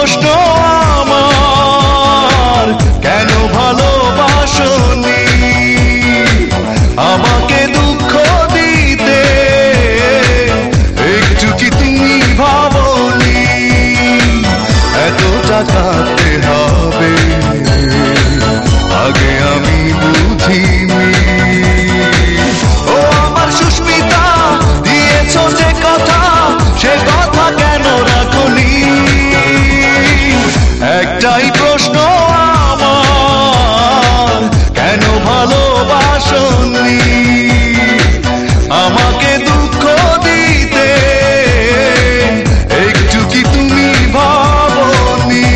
প্রশ্ন আমার, কেন ভালোবাসনি আমাকে দুঃখ দিতে? একটু কি তুমি ভাবনি এতটা কাঁদতে হবে? আগে আমি বুঝিনি। ও আমার সুস্মিতা, দিয়েছো যে কথা, সে কথা কেন রাখনি? একটাই প্রশ্ন আমার, কেন ভালোবাসনি আমাকে দুঃখ দিতে? একটু কি তুমি ভাবনি?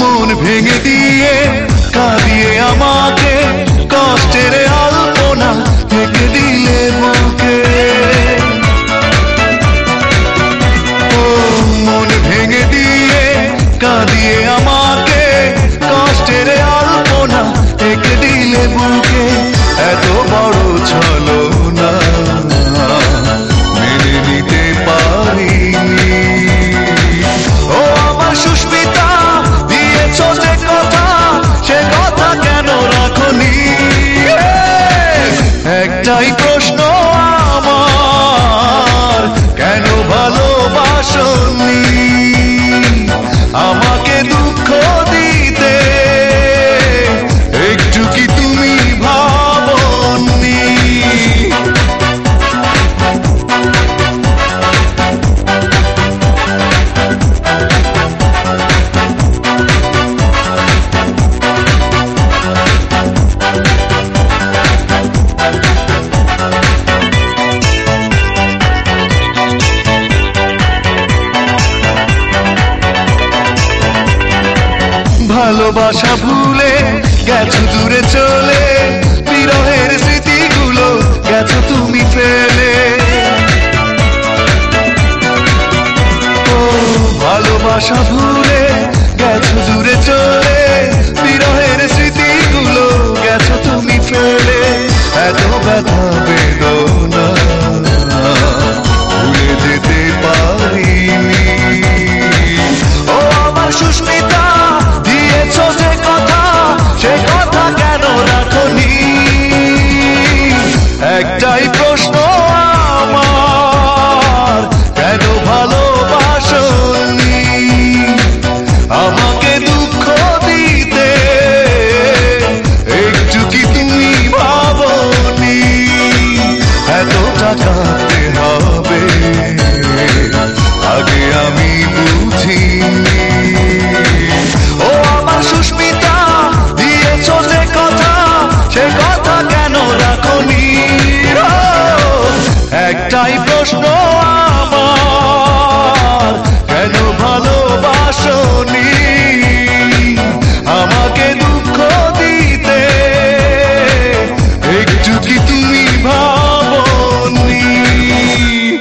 মন ভেঙে দিয়ে কাঁদিয়ে আমাকে কষ্টের আলপনা থেকে দিলে বুকে। ও মন ভেঙে দিয়ে কাঁদিয়ে আমাকে কষ্টের আলপনা থেকে দিলে বুকে। এত বড় ছলনা মেনে নিতে পারিনি। ও আমার সুস্মিতা, দিয়েছো যে কথা, সে কথা কেন রাখনি? একটাই প্রশ্ন আমার, কেন ভালোবাসনি আমাকে দুঃখ দিতে? একটু কি তুমি ভাবনি? ভালোবাসা ভুলে গেছো দূরে চলে, বিরহের স্মৃতিগুলো গেছো তুমি ফেলে। ও ভালোবাসা ভুলে